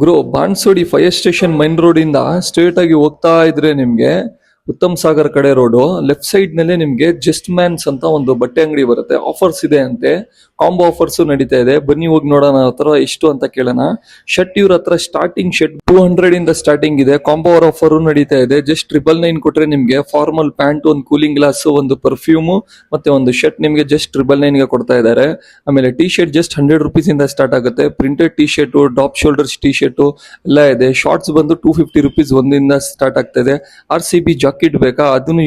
ಗುರು ಬಾನ್ಸೋಡಿ fire station main road ಇಂದ straight ಆಗಿ ಹೋಗ್ತಾ ಇದ್ರೆ ನಿಮ್ಗೆ ಉತ್ತಮ್ ಸಾಗರ್ ಕಡೆ ರೋಡು ಲೆಫ್ಟ್ ಸೈಡ್ ನಲ್ಲಿ ನಿಮ್ಗೆ ಜಸ್ಟ್ ಮ್ಯಾನ್ಸ್ ಅಂತ ಒಂದು ಬಟ್ಟೆ ಅಂಗಡಿ ಬರುತ್ತೆ. ಆಫರ್ಸ್ ಇದೆ ಅಂತೆ, ಕಾಂಬೋ ಆಫರ್ಸ್ ನಡೀತಾ ಇದೆ. ಬನ್ನಿ ಹೋಗಿ ನೋಡೋಣ ಹತ್ರ ಎಷ್ಟು ಅಂತ ಕೇಳೋಣ. ಶರ್ಟ್ ಇವ್ರ ಹತ್ರ ಸ್ಟಾರ್ಟಿಂಗ್ ಶರ್ಟ್ 200 ಇಂದ ಸ್ಟಾರ್ಟಿಂಗ್ ಇದೆ. ಕಾಂಬೋ ಆಫರ್ ನಡೀತಾ ಇದೆ. ಜಸ್ಟ್ 999 ಕೊಟ್ರೆ ನಿಮ್ಗೆ ಫಾರ್ಮಲ್ ಪ್ಯಾಂಟ್, ಒಂದು ಕೂಲಿಂಗ್ ಗ್ಲಾಸ್, ಒಂದು ಪರ್ಫ್ಯೂಮ್ ಮತ್ತೆ ಒಂದು ಶರ್ಟ್ ನಿಮ್ಗೆ ಜಸ್ಟ್ 999 ಗೆ ಕೊಡ್ತಾ ಇದ್ದಾರೆ. ಆಮೇಲೆ ಟಿ ಶರ್ಟ್ ಜಸ್ಟ್ 100 ರುಪೀಸ್ ಇಂದ ಸ್ಟಾರ್ಟ್ ಆಗುತ್ತೆ. Printed T shirt, top shoulders T shirt ಎಲ್ಲ ಇದೆ. ಶಾರ್ಟ್ಸ್ ಬಂದು 250 ರುಪೀಸ್ ಒಂದಿಂದ ಸ್ಟಾರ್ಟ್ ಆಗ್ತಾ ಇದೆ. RCB ಜಾಕೆಟ್ ಬೇಕಾ, ಅದನ್ನು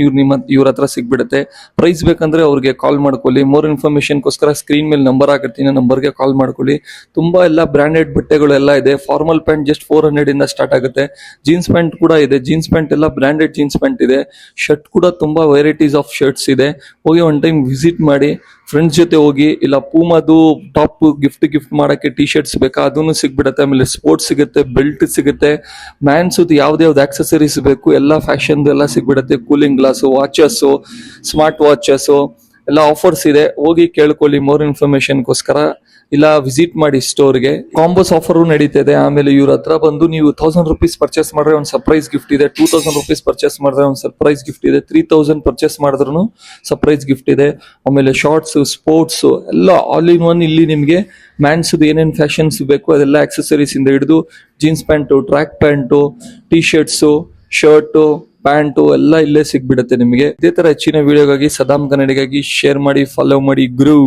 ಇವ್ರ ಹತ್ರ ಸಿಗ್ಬಿಡುತ್ತೆ. ಪ್ರೈಸ್ ಬೇಕಂದ್ರೆ ಅವ್ರಿಗೆ ಕಾಲ್ ಮಾಡ್ಕೊಳ್ಳಿ. ಮೋರ್ ಇನ್ಫಾರ್ಮೇಶನ್ಗೋಸ್ಕರ ಸ್ಕ್ರೀನ್ ಮೇಲೆ ನಂಬರ್ ಹಾಕಿರ್ತೀನಿ, ನಂಬರ್ಗೆ ಕಾಲ್ ಮಾಡ್ಕೊಳ್ಳಿ. ತುಂಬಾ ಎಲ್ಲ ಬ್ರಾಂಡೆಡ್ ಬಟ್ಟೆಗಳು ಎಲ್ಲ ಇದೆ. ಫಾರ್ಮಲ್ ಪ್ಯಾಂಟ್ ಜಸ್ಟ್ 400 ಇಂದ ಸ್ಟಾರ್ಟ್ ಆಗುತ್ತೆ. ಜೀನ್ಸ್ ಪ್ಯಾಂಟ್ ಕೂಡ ಇದೆ. ಜೀನ್ಸ್ ಪ್ಯಾಂಟ್ ಎಲ್ಲ ಬ್ರಾಂಡೆಡ್ ಜೀನ್ಸ್ ಪ್ಯಾಂಟ್ ಇದೆ. ಶರ್ಟ್ ಕೂಡ ತುಂಬಾ ವೆರೈಟೀಸ್ ಆಫ್ ಶರ್ಟ್ಸ್ ಇದೆ. ಹೋಗಿ ಒನ್ ಟೈಮ್ ವಿಸಿಟ್ ಮಾಡಿ. ಫ್ರೆಂಡ್ಸ್ ಜೊತೆ ಹೋಗಿ. ಇಲ್ಲ ಪೂಮಾದು ಟಾಪ್ ಗಿಫ್ಟ್ ಮಾಡಕ್ಕೆ ಟಿ ಶರ್ಟ್ಸ್ ಬೇಕಾ, ಅದನ್ನು ಸಿಗ್ಬಿಡುತ್ತೆ. ಆಮೇಲೆ ಸ್ಪೋರ್ಟ್ಸ್ ಸಿಗುತ್ತೆ, ಬೆಲ್ಟ್ ಸಿಗುತ್ತೆ. ಮ್ಯಾನ್ಸ್ ಯಾವ್ದು ಆಕ್ಸೆಸರೀಸ್ ಬೇಕು ಎಲ್ಲ ಫ್ಯಾಷನ್ ಎಲ್ಲ ಸಿಗ್ಬಿಡುತ್ತೆ. Cooling glass, watches, smart watches ಎಲ್ಲ ಆಫರ್ಸ್ ಇದೆ. ಹೋಗಿ ಕೇಳ್ಕೊಳ್ಳಿ ಮೋರ್ ಇನ್ಫಾರ್ಮೇಶನ್ಗೋಸ್ಕರ. ಇಲ್ಲ ವಿಸಿಟ್ ಮಾಡಿ ಸ್ಟೋರ್ಗೆ. ಕಾಂಬೋಸ್ ಆಫರ್ ನಡೀತಾ ಇದೆ. ಆಮೇಲೆ ಇವ್ರ ಹತ್ರ ಬಂದು ನೀವು 1000 ರುಪೀಸ್ ಪರ್ಚೇಸ್ ಮಾಡಿದ್ರೆ ಒಂದು ಸರ್ಪ್ರೈಸ್ ಗಿಫ್ಟ್ ಇದೆ. 2000 ರುಪೀಸ್ ಪರ್ಚೇಸ್ ಮಾಡಿದ್ರೆ ಒಂದು ಸರ್ಪ್ರೈಸ್ ಗಿಫ್ಟ್ ಇದೆ. 3000 ಪರ್ಚೇಸ್ ಮಾಡಿದ್ರು ಸರ್ಪ್ರೈಸ್ ಗಿಫ್ಟ್ ಇದೆ. ಆಮೇಲೆ ಶಾರ್ಟ್ಸ್, ಸ್ಪೋರ್ಟ್ಸ್ ಎಲ್ಲ ಆಲ್ ಇನ್ ಒನ್. ಇಲ್ಲಿ ನಿಮ್ಗೆ ಮ್ಯಾನ್ಸ್ ಏನೇನ್ ಫ್ಯಾಷನ್ಸ್ ಬೇಕು ಅದೆಲ್ಲ ಆಕ್ಸೆಸರೀಸ್ ಇಂದ ಹಿಡಿದು jeans pant, track pant, T shirts, shirt, pant ಎಲ್ಲ ಇಲ್ಲೇ ಸಿಗ್ಬಿಡುತ್ತೆ ನಿಮಗೆ. ಇದೇ ತರ ಹೆಚ್ಚಿನ ವಿಡಿಯೋಗಾಗಿ ಸದಾಮ್ ಕನ್ನಡಿಗಾಗಿ ಶೇರ್ ಮಾಡಿ, ಫಾಲೋ ಮಾಡಿ ಗುರು.